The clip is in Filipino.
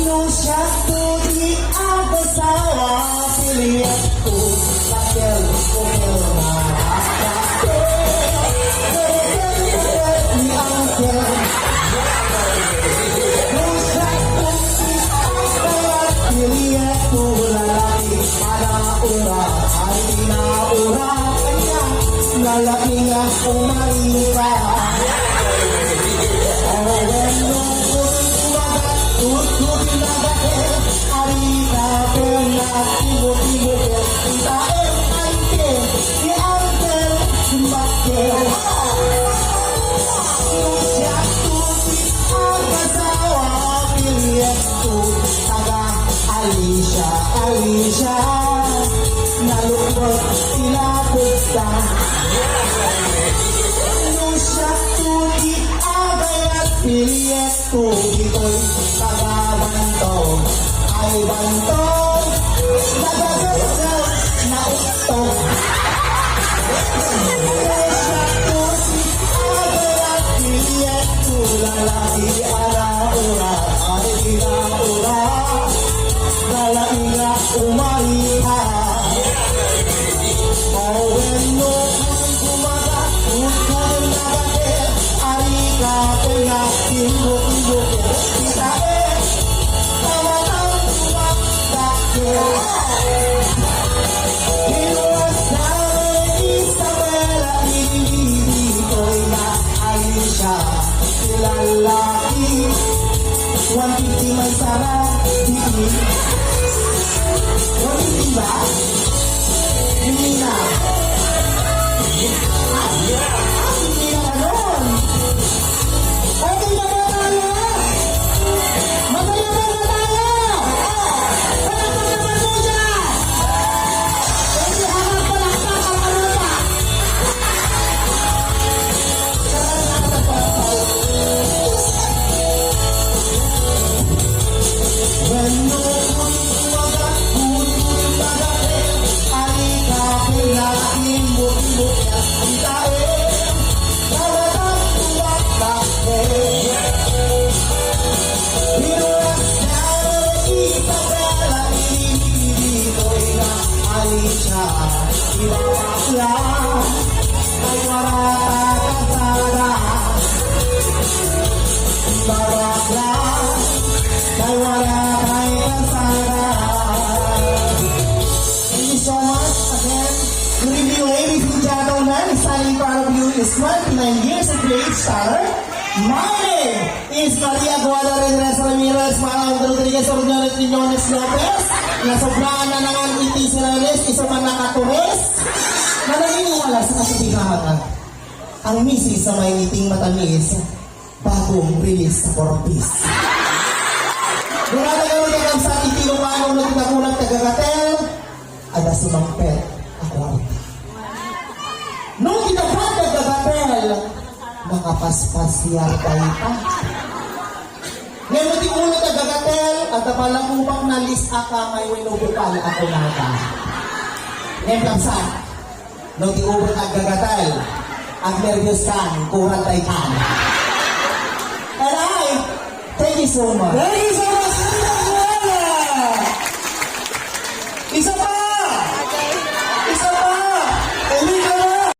Nung siya di agasawa, pilihan ko Raquel o ni Angel. Nung siya di agasawa, pilihan ko lalaki para ura ay inaura kanya lalaki nga umarita. Alicia, nalungkot tinapos ka. Nung siya tuti agay at piliet ko, ito'y tagabantong. Ay bantong, nagagasal na utong. Nung siya tuti agay at piliet ko, lalaki ara-ura, ay ina-ura. Lalaki nga umariha. Maweno kung kumaga, kung nagate, arika kung nakimbok-imbok. Kita tamatang tumakdake. Hinuwas na Isabela, ibibikoy na Alicia. Lalaki, 150 may sarap, hindi ba? Hindi na. Hindi na ganon. Okay na ba tayo? Masaya ba na tayo? Palakpak naman mo dyan! Hindi hanap palakpak ang karupa. Is 29 years of age, star. My name is Maria Guada Redres Ramirez, Marang Rodriguez Oriones Quiñones Lopez. Nasobrahan na ng iti Sirales, isa man nakatures. Na naniniwala sa kasibigahan. Ang misis sa may ngiting matamis, bagong release sa Corpus. Durada gawin ka sa itilumano ng tinakulang tagagatel, ada sumampet ako. Nung kinapag nagagatel, nakapaspasiyar tayo pa. Ngayon ulo nagagatel, at palang upang nalis aka may winubukal ako naga. Ngayon kamsa, nung tiubot nagagatel, ang nervyos kan, kurang tayo kan. And I, thank you so much. Thank you so much.